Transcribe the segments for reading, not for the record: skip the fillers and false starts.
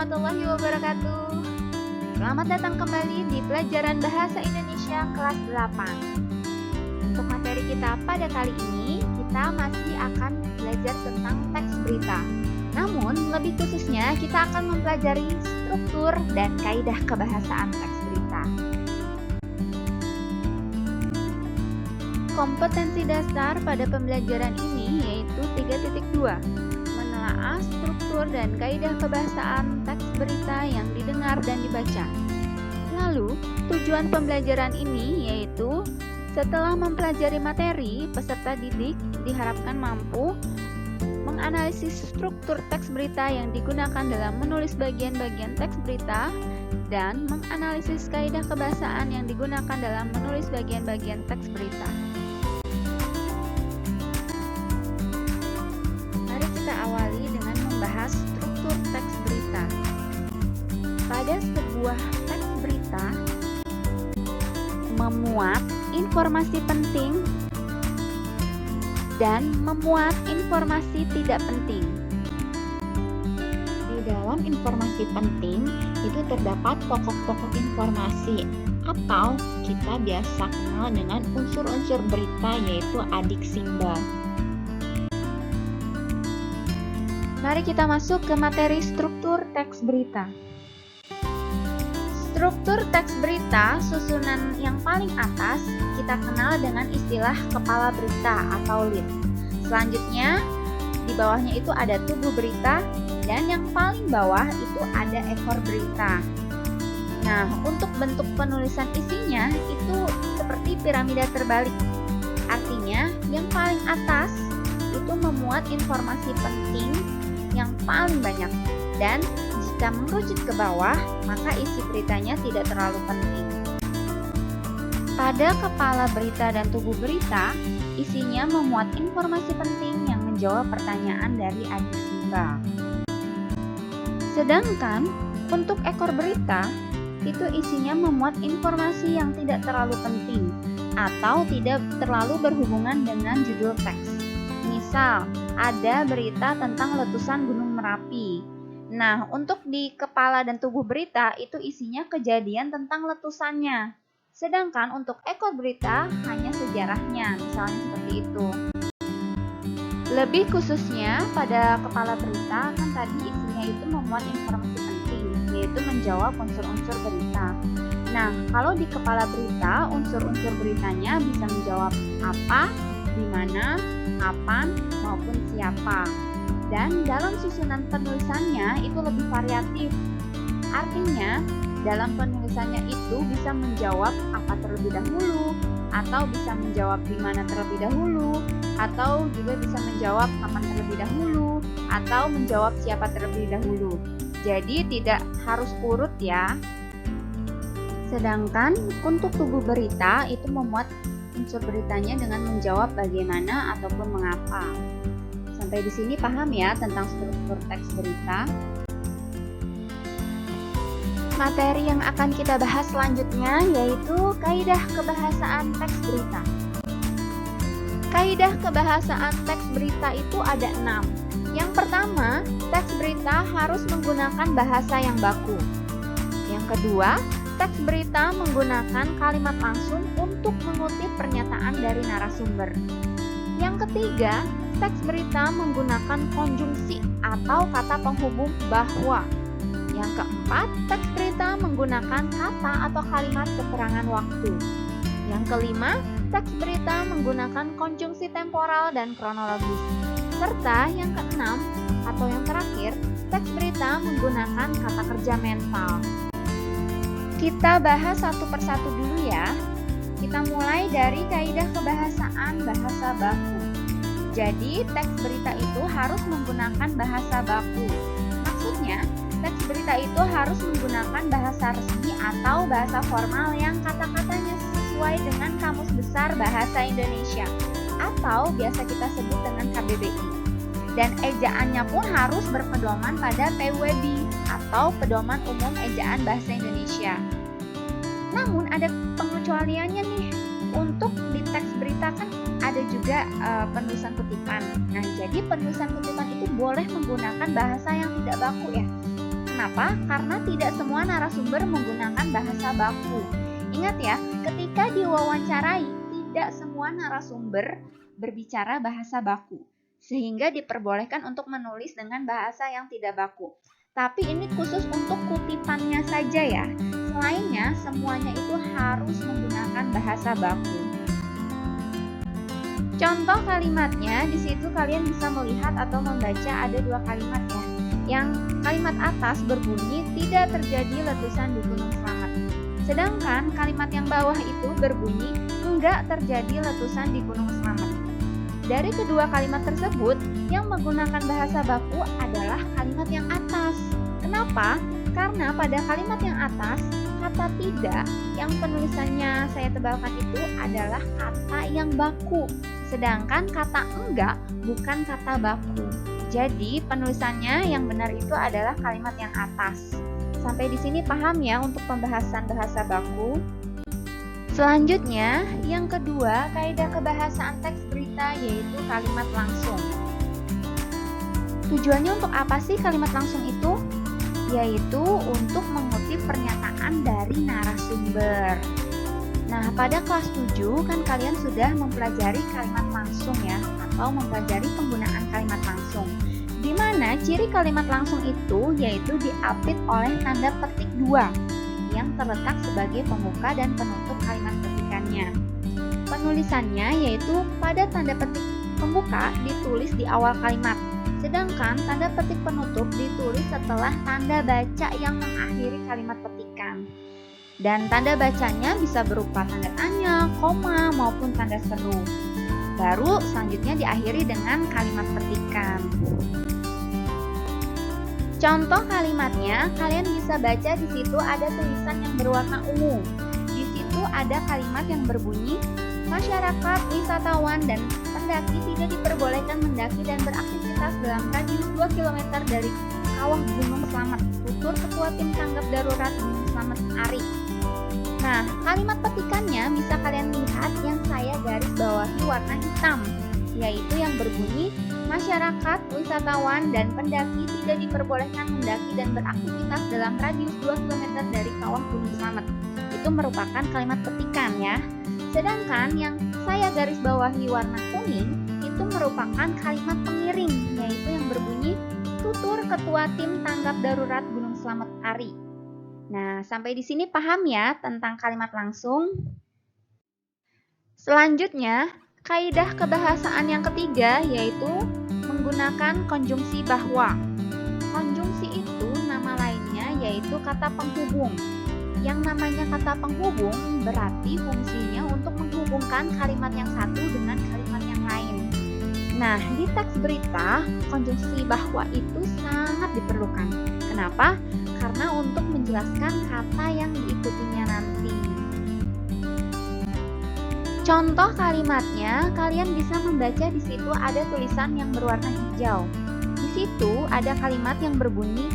warahmatullahi wabarakatuh. Selamat datang kembali di pelajaran Bahasa Indonesia kelas 8. Untuk materi kita pada kali ini, kita masih akan belajar tentang teks berita. Namun, lebih khususnya kita akan mempelajari struktur dan kaidah kebahasaan teks berita. Kompetensi dasar pada pembelajaran ini yaitu 3.2. Menelaah struktur dan kaidah kebahasaan teks berita yang didengar dan dibaca. Lalu, tujuan pembelajaran ini yaitu setelah mempelajari materi, peserta didik diharapkan mampu menganalisis struktur teks berita yang digunakan dalam menulis bagian-bagian teks berita dan menganalisis kaidah kebahasaan yang digunakan dalam menulis bagian-bagian teks berita. Mari kita awali dengan membahas struktur teks berita. Pada sebuah teks berita memuat informasi penting dan memuat informasi tidak penting. Di dalam informasi penting itu terdapat pokok-pokok informasi atau kita biasa kenal dengan unsur-unsur berita yaitu adik simbol. Mari kita masuk ke materi struktur teks berita. Struktur teks berita susunan yang paling atas kita kenal dengan istilah kepala berita atau lead. Selanjutnya di bawahnya itu ada tubuh berita dan yang paling bawah itu ada ekor berita. Nah, untuk bentuk penulisan isinya itu seperti piramida terbalik. Artinya yang paling atas itu memuat informasi penting yang paling banyak dan jika merujuk ke bawah, maka isi beritanya tidak terlalu penting. Pada kepala berita dan tubuh berita, isinya memuat informasi penting yang menjawab pertanyaan dari adik simbol. Sedangkan untuk ekor berita, itu isinya memuat informasi yang tidak terlalu penting atau tidak terlalu berhubungan dengan judul teks. Misal, ada berita tentang letusan Gunung Merapi. Nah, untuk di kepala dan tubuh berita itu isinya kejadian tentang letusannya. Sedangkan untuk ekor berita hanya sejarahnya, misalnya seperti itu. Lebih khususnya pada kepala berita kan tadi isinya itu memuat informasi penting, yaitu menjawab unsur-unsur berita. Nah, kalau di kepala berita, unsur-unsur beritanya bisa menjawab apa, di mana, kapan, maupun siapa. Dan dalam susunan penulisannya itu lebih variatif. Artinya, dalam penulisannya itu bisa menjawab apa terlebih dahulu, atau bisa menjawab di mana terlebih dahulu, atau juga bisa menjawab kapan terlebih dahulu, atau menjawab siapa terlebih dahulu. Jadi tidak harus urut ya. Sedangkan untuk tubuh berita itu memuat unsur beritanya dengan menjawab bagaimana ataupun mengapa. Sampai di sini paham ya tentang struktur teks berita. Materi yang akan kita bahas selanjutnya yaitu kaidah kebahasaan teks berita. Kaidah kebahasaan teks berita itu ada 6. Yang pertama, teks berita harus menggunakan bahasa yang baku. Yang kedua, teks berita menggunakan kalimat langsung untuk mengutip pernyataan dari narasumber. Yang ketiga, teks berita menggunakan konjungsi atau kata penghubung bahwa. Yang keempat, teks berita menggunakan kata atau kalimat keterangan waktu. Yang kelima, teks berita menggunakan konjungsi temporal dan kronologis. Serta yang keenam atau yang terakhir, teks berita menggunakan kata kerja mental. Kita bahas satu persatu dulu ya. Kita mulai dari kaidah kebahasaan bahasa baku. Jadi, teks berita itu harus menggunakan bahasa baku. Maksudnya, teks berita itu harus menggunakan bahasa resmi atau bahasa formal yang kata-katanya sesuai dengan Kamus Besar Bahasa Indonesia atau biasa kita sebut dengan KBBI. Dan ejaannya pun harus berpedoman pada PUEB atau Pedoman Umum Ejaan Bahasa Indonesia. Namun, ada pengecualiannya nih. Untuk di teks berita kan ada juga penulisan kutipan. Nah, jadi penulisan kutipan itu boleh menggunakan bahasa yang tidak baku ya. Kenapa? Karena tidak semua narasumber menggunakan bahasa baku. Ingat ya, ketika diwawancarai, tidak semua narasumber berbicara bahasa baku, sehingga diperbolehkan untuk menulis dengan bahasa yang tidak baku. Tapi ini khusus untuk kutipannya saja ya. Selainnya, semuanya itu harus menggunakan bahasa baku. Contoh kalimatnya, di situ kalian bisa melihat atau membaca ada dua kalimat ya. Yang kalimat atas berbunyi tidak terjadi letusan di Gunung Slamet. Sedangkan kalimat yang bawah itu berbunyi enggak terjadi letusan di Gunung Slamet. Dari kedua kalimat tersebut, yang menggunakan bahasa baku adalah kalimat yang atas. Kenapa? Karena pada kalimat yang atas, kata tidak yang penulisannya saya tebalkan itu adalah kata yang baku. Sedangkan kata enggak bukan kata baku. Jadi penulisannya yang benar itu adalah kalimat yang atas. Sampai di sini paham ya untuk pembahasan bahasa baku? Selanjutnya, yang kedua, kaidah kebahasaan teks berita yaitu kalimat langsung. Tujuannya untuk apa sih kalimat langsung itu? Yaitu untuk mengutip pernyataan dari narasumber. Nah, pada kelas 7 kan kalian sudah mempelajari kalimat langsung ya, atau mempelajari penggunaan kalimat langsung. Di mana ciri kalimat langsung itu yaitu diapit oleh tanda petik 2 yang terletak sebagai pembuka dan penutup kalimat petikannya. Penulisannya yaitu pada tanda petik pembuka ditulis di awal kalimat, sedangkan tanda petik penutup ditulis setelah tanda baca yang mengakhiri kalimat petikan. Dan tanda bacanya bisa berupa tanda tanya, koma, maupun tanda seru. Baru selanjutnya diakhiri dengan kalimat petikan. Contoh kalimatnya, kalian bisa baca di situ ada tulisan yang berwarna ungu. Di situ ada kalimat yang berbunyi, masyarakat, wisatawan, dan pendaki tidak diperbolehkan mendaki dan beraktivitas dalam radius 2 km dari kawah Gunung Slamet. Tutur Ketua Tim Tanggap Darurat Gunung Slamet Ari. Nah, kalimat petikannya bisa kalian lihat yang saya garis bawahi warna hitam, yaitu yang berbunyi, masyarakat, wisatawan, dan pendaki tidak diperbolehkan mendaki dan beraktivitas dalam radius 2 km dari kawah Gunung Slamet. Itu merupakan kalimat petikan ya. Sedangkan yang saya garis bawahi warna kuning itu merupakan kalimat pengiring, yaitu yang berbunyi, tutur Ketua Tim Tanggap Darurat Gunung Slamet Ari. Nah, sampai di sini paham ya tentang kalimat langsung? Selanjutnya, kaidah kebahasaan yang ketiga yaitu menggunakan konjungsi bahwa. Konjungsi itu nama lainnya yaitu kata penghubung. Yang namanya kata penghubung berarti fungsinya untuk menghubungkan kalimat yang satu dengan kalimat yang lain. Nah, di teks berita, konjungsi bahwa itu sangat diperlukan. Kenapa? Karena untuk menjelaskan kata yang diikutinya nanti. Contoh kalimatnya, kalian bisa membaca di situ ada tulisan yang berwarna hijau. Di situ ada kalimat yang berbunyi,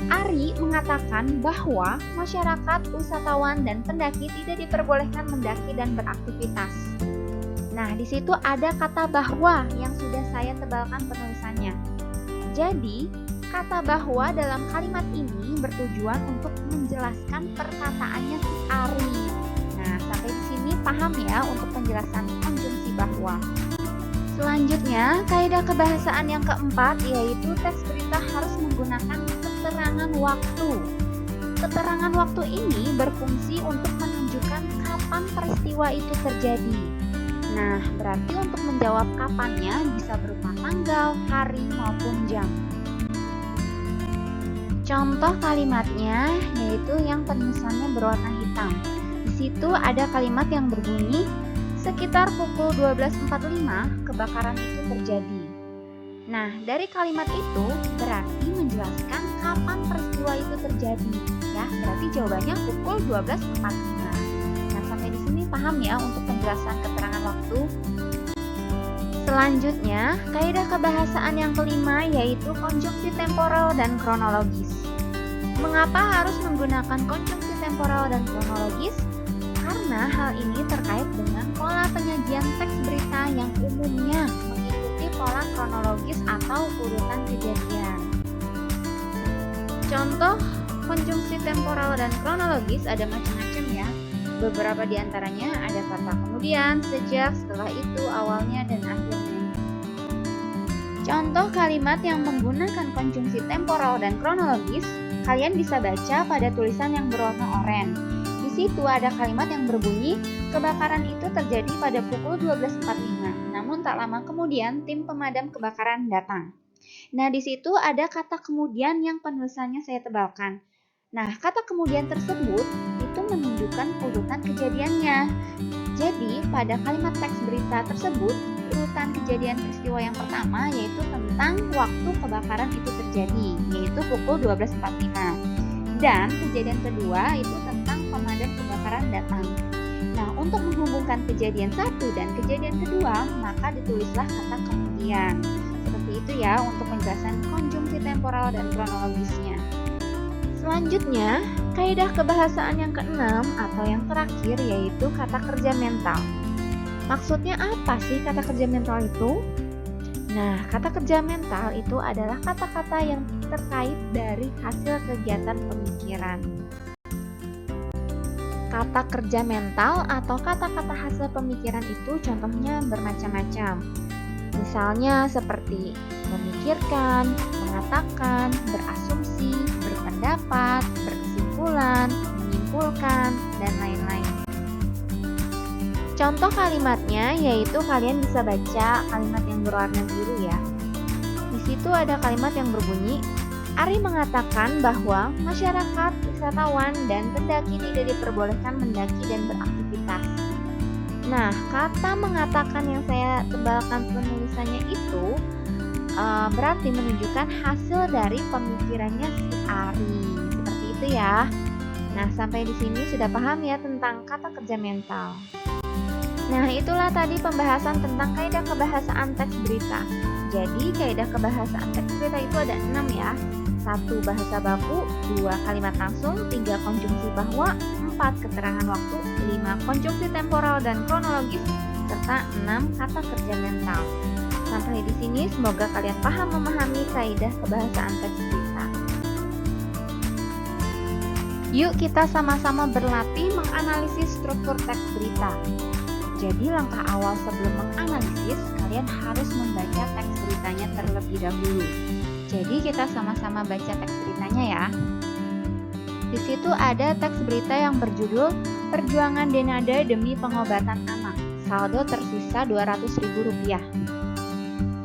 Ari mengatakan bahwa masyarakat, wisatawan, dan pendaki tidak diperbolehkan mendaki dan beraktivitas. Nah, di situ ada kata bahwa yang sudah saya tebalkan penulisannya. Jadi, kata bahwa dalam kalimat ini bertujuan untuk menjelaskan perkataannya si Ari. Nah, sampai di sini paham ya untuk penjelasan konjungsi bahwa. Selanjutnya, kaidah kebahasaan yang keempat yaitu teks berita harus menggunakan keterangan waktu. Keterangan waktu ini berfungsi untuk menunjukkan kapan peristiwa itu terjadi. Nah, berarti untuk menjawab kapannya bisa berupa tanggal, hari, maupun jam. Contoh kalimatnya yaitu yang penulisannya berwarna hitam. Di situ ada kalimat yang berbunyi, sekitar pukul 12.45 kebakaran itu terjadi. Nah, dari kalimat itu berarti menjelaskan kapan peristiwa itu terjadi. Ya, berarti jawabannya pukul 12.45. Nah, sampai di sini paham ya untuk penjelasan keterangan waktu. Selanjutnya, kaidah kebahasaan yang kelima yaitu konjungsi temporal dan kronologis. Mengapa harus menggunakan konjungsi temporal dan kronologis? Karena hal ini terkait dengan pola penyajian teks berita yang umumnya mengikuti pola kronologis atau urutan kejadian. Contoh konjungsi temporal dan kronologis ada macam-macam ya. Beberapa di antaranya ada kata kemudian, sejak, setelah itu, awalnya, dan akhirnya. Contoh kalimat yang menggunakan konjungsi temporal dan kronologis, kalian bisa baca pada tulisan yang berwarna oranye. Di situ ada kalimat yang berbunyi, kebakaran itu terjadi pada pukul 12.45, namun tak lama kemudian tim pemadam kebakaran datang. Nah, di situ ada kata kemudian yang penulisannya saya tebalkan. Nah, kata kemudian tersebut itu menunjukkan urutan kejadiannya. Jadi, pada kalimat teks berita tersebut, urutan kejadian peristiwa yang pertama yaitu tentang waktu kebakaran itu terjadi, yaitu pukul 12.45. Dan kejadian kedua itu tentang pemadam kebakaran datang. Nah, untuk menghubungkan kejadian satu dan kejadian kedua, maka ditulislah kata kemudian. Seperti itu ya untuk penjelasan konjungsi temporal dan kronologisnya. Selanjutnya, kaidah kebahasaan yang keenam atau yang terakhir yaitu kata kerja mental. Maksudnya apa sih kata kerja mental itu? Nah, kata kerja mental itu adalah kata-kata yang terkait dari hasil kegiatan pemikiran. Kata kerja mental atau kata-kata hasil pemikiran itu contohnya bermacam-macam. Misalnya seperti memikirkan, mengatakan, berasumsi, berpendapat, berkesimpulan, menyimpulkan, dan lain-lain. Contoh kalimatnya yaitu kalian bisa baca kalimat yang berwarna biru ya. Di situ ada kalimat yang berbunyi, Ari mengatakan bahwa masyarakat, wisatawan, dan pendaki tidak diperbolehkan mendaki dan beraktivitas. Nah, kata mengatakan yang saya tebalkan penulisannya itu berarti menunjukkan hasil dari pemikirannya si Ari. Seperti itu ya. Nah, sampai di sini sudah paham ya tentang kata kerja mental. Nah, itulah tadi pembahasan tentang kaidah kebahasaan teks berita. Jadi, kaidah kebahasaan teks berita itu ada 6 ya. 1. Bahasa baku, 2. Kalimat langsung, 3. Konjungsi bahwa, 4. Keterangan waktu, 5. Konjungsi temporal dan kronologis, serta 6. Kata kerja mental. Sampai di sini semoga kalian paham memahami kaidah kebahasaan teks berita. Yuk kita sama-sama berlatih menganalisis struktur teks berita. Jadi langkah awal sebelum menganalisis, kalian harus membaca teks beritanya terlebih dahulu. Jadi kita sama-sama baca teks beritanya ya. Di situ ada teks berita yang berjudul Perjuangan Denada Demi Pengobatan Anak. Saldo tersisa Rp200.000.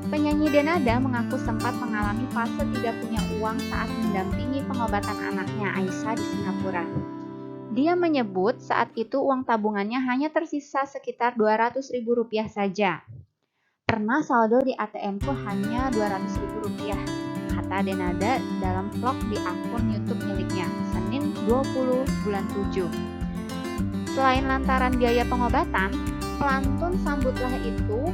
Penyanyi Denada mengaku sempat mengalami fase tidak punya uang saat mendampingi pengobatan anaknya Aisyah di Singapura. Dia menyebut saat itu uang tabungannya hanya tersisa sekitar Rp200.000 saja. Pernah saldo di ATM-ku hanya Rp200.000, kata Denada dalam vlog di akun YouTube miliknya, Senin 20 bulan 7. Selain lantaran biaya pengobatan, pelantun Sambutlah itu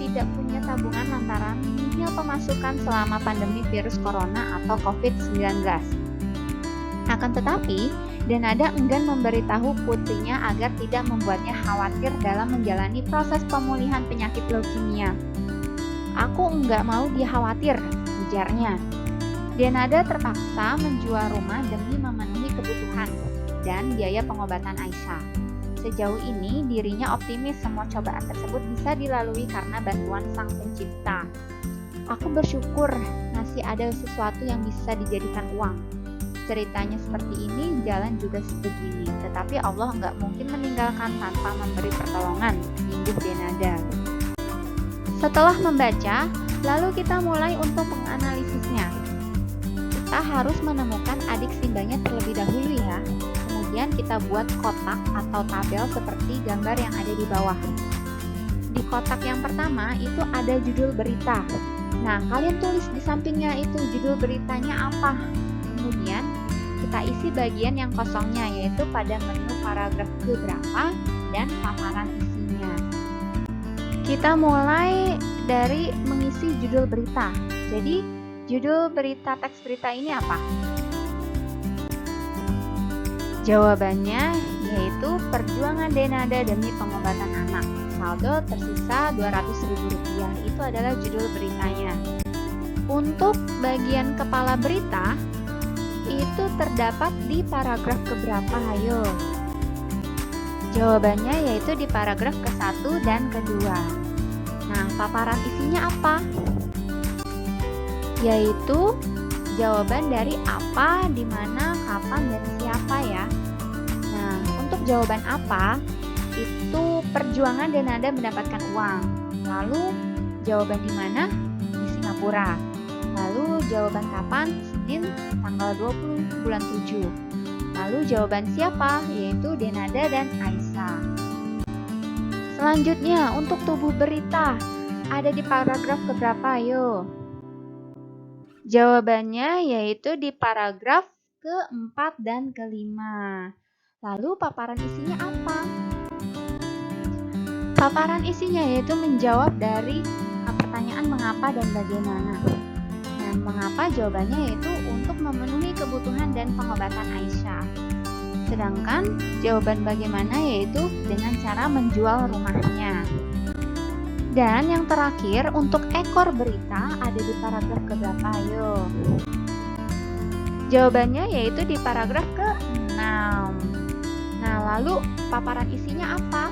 tidak punya tabungan lantaran minimnya pemasukan selama pandemi virus corona atau COVID-19. Akan tetapi, Denada enggan memberitahu putrinya agar tidak membuatnya khawatir dalam menjalani proses pemulihan penyakit leukemia. Aku enggak mau dia khawatir, ujarnya. Denada terpaksa menjual rumah demi memenuhi kebutuhan dan biaya pengobatan Aisyah. Sejauh ini, dirinya optimis semua cobaan tersebut bisa dilalui karena bantuan Sang Pencipta. Aku bersyukur masih ada sesuatu yang bisa dijadikan uang. Ceritanya seperti ini, jalan juga sebegini. Tetapi Allah nggak mungkin meninggalkan tanpa memberi pertolongan, nyinggung Denada. Setelah membaca, lalu kita mulai untuk menganalisisnya. Kita harus menemukan adik simbanya terlebih dahulu ya. Kemudian kita buat kotak atau tabel seperti gambar yang ada di bawah. Di kotak yang pertama itu ada judul berita. Nah, kalian tulis di sampingnya itu judul beritanya apa. Kemudian kita isi bagian yang kosongnya yaitu pada menu paragraf keberapa dan paparan isinya. Kita mulai dari mengisi judul berita. Jadi, judul berita teks berita ini apa? Jawabannya yaitu Perjuangan Denada Demi Pengobatan Anak. Saldo tersisa Rp200.000. Itu adalah judul beritanya. Untuk bagian kepala berita, itu terdapat di paragraf keberapa? Ayo. Jawabannya yaitu di paragraf ke-1 dan kedua. Nah, paparan isinya apa? Yaitu jawaban dari apa, di mana, kapan, dan siapa ya. Nah, untuk jawaban apa, itu perjuangan Denada mendapatkan uang. Lalu, jawaban di mana? Di Singapura. Lalu, jawaban kapan? Senin, tanggal 20 bulan 7. Lalu, jawaban siapa? Yaitu Denada dan Aisyah. Selanjutnya, untuk tubuh berita, ada di paragraf keberapa? Ayo. Jawabannya yaitu di paragraf ke-4 dan ke-5. Lalu paparan isinya apa? Paparan isinya yaitu menjawab dari pertanyaan mengapa dan bagaimana. Nah, mengapa jawabannya yaitu untuk memenuhi kebutuhan dan pengobatan Aisyah. Sedangkan jawaban bagaimana yaitu dengan cara menjual rumahnya. Dan yang terakhir, untuk ekor berita ada di paragraf keberapa? Ayo. Jawabannya yaitu di paragraf ke-6. Nah, lalu paparan isinya apa?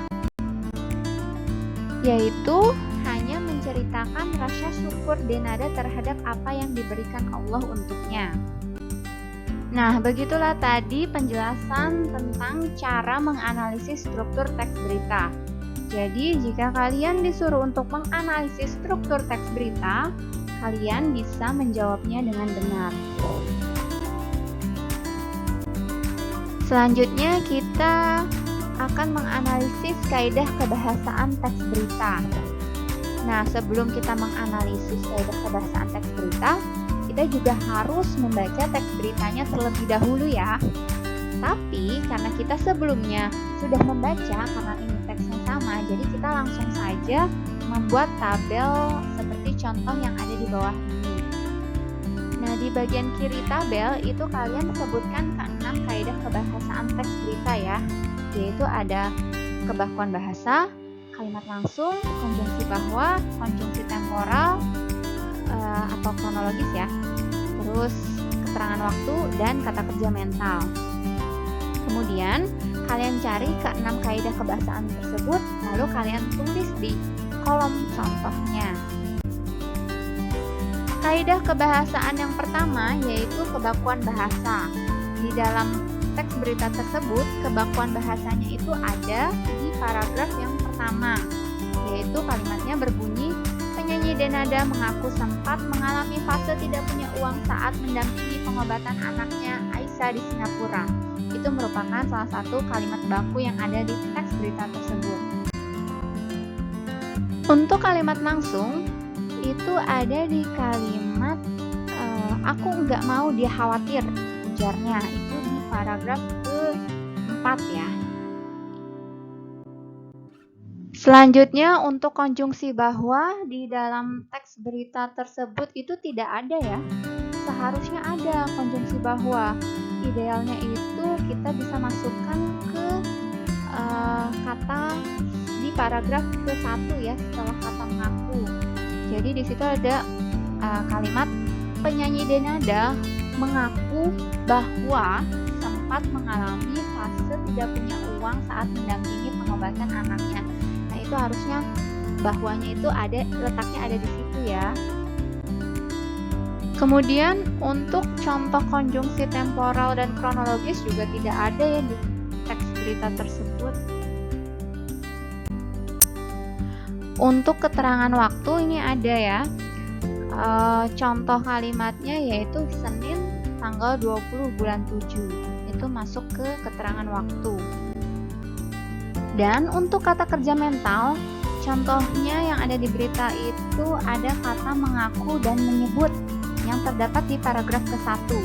Yaitu hanya menceritakan rasa syukur Denada terhadap apa yang diberikan Allah untuknya. Nah, begitulah tadi penjelasan tentang cara menganalisis struktur teks berita. Jadi, jika kalian disuruh untuk menganalisis struktur teks berita, kalian bisa menjawabnya dengan benar. Selanjutnya, kita akan menganalisis kaidah kebahasaan teks berita. Nah, sebelum kita menganalisis kaidah kebahasaan teks berita, kita juga harus membaca teks beritanya terlebih dahulu ya. Tapi, karena kita sebelumnya sudah membaca, karena ini teksnya sama, jadi kita langsung saja membuat tabel seperti contoh yang ada di bawah ini. Nah, di bagian kiri tabel itu kalian sebutkan ke-6 kaidah kebahasaan teks berita ya, yaitu ada kebakuan bahasa, kalimat langsung, konjungsi bahwa, konjungsi temporal atau kronologis ya, terus keterangan waktu dan kata kerja mental. Kemudian kalian cari ke-6 kaidah kebahasaan tersebut, lalu kalian tulis di kolom contohnya. Kaidah kebahasaan yang pertama yaitu kebakuan bahasa. Di dalam teks berita tersebut, kebakuan bahasanya itu ada di paragraf yang pertama, yaitu kalimatnya berbunyi, penyanyi Denada mengaku sempat mengalami fase tidak punya uang saat mendampingi pengobatan anaknya Aisyah di Singapura. Itu merupakan salah satu kalimat baku yang ada di teks berita tersebut. Untuk kalimat langsung, itu ada di kalimat aku nggak mau dia khawatir, ujarnya. Itu di paragraf ke-4 ya. Selanjutnya, untuk konjungsi bahwa di dalam teks berita tersebut itu tidak ada ya. Seharusnya ada konjungsi bahwa. Idealnya itu kita bisa masukkan ke kata di paragraf ke-1 ya, setelah kata mengaku. Jadi di situ ada kalimat penyanyi Denada mengaku bahwa sempat mengalami fase tidak punya uang saat mendampingi pengobatan anaknya. Nah, itu harusnya bahwanya itu ada, letaknya ada di situ ya. Kemudian untuk contoh konjungsi temporal dan kronologis juga tidak ada ya di teks berita tersebut. Untuk keterangan waktu ini ada ya. Contoh kalimatnya yaitu Senin tanggal 20 bulan 7. Itu masuk ke keterangan waktu. Dan untuk kata kerja mental, contohnya yang ada di berita itu ada kata mengaku dan menyebut yang terdapat di paragraf ke-1,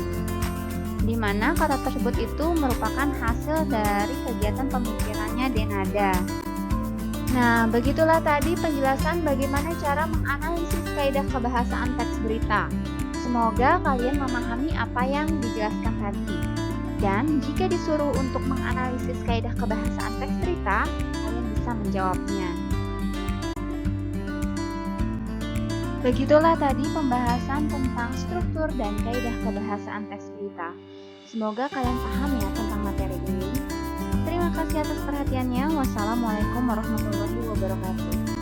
di mana kata tersebut itu merupakan hasil dari kegiatan pemikirannya Denada. Nah, begitulah tadi penjelasan bagaimana cara menganalisis kaidah kebahasaan teks berita. Semoga kalian memahami apa yang dijelaskan tadi. Dan jika disuruh untuk menganalisis kaidah kebahasaan teks berita, kalian bisa menjawabnya. Begitulah tadi pembahasan tentang struktur dan kaidah kebahasaan teks berita. Semoga kalian paham ya tentang materi ini. Terima kasih atas perhatiannya. Wassalamualaikum warahmatullahi wabarakatuh.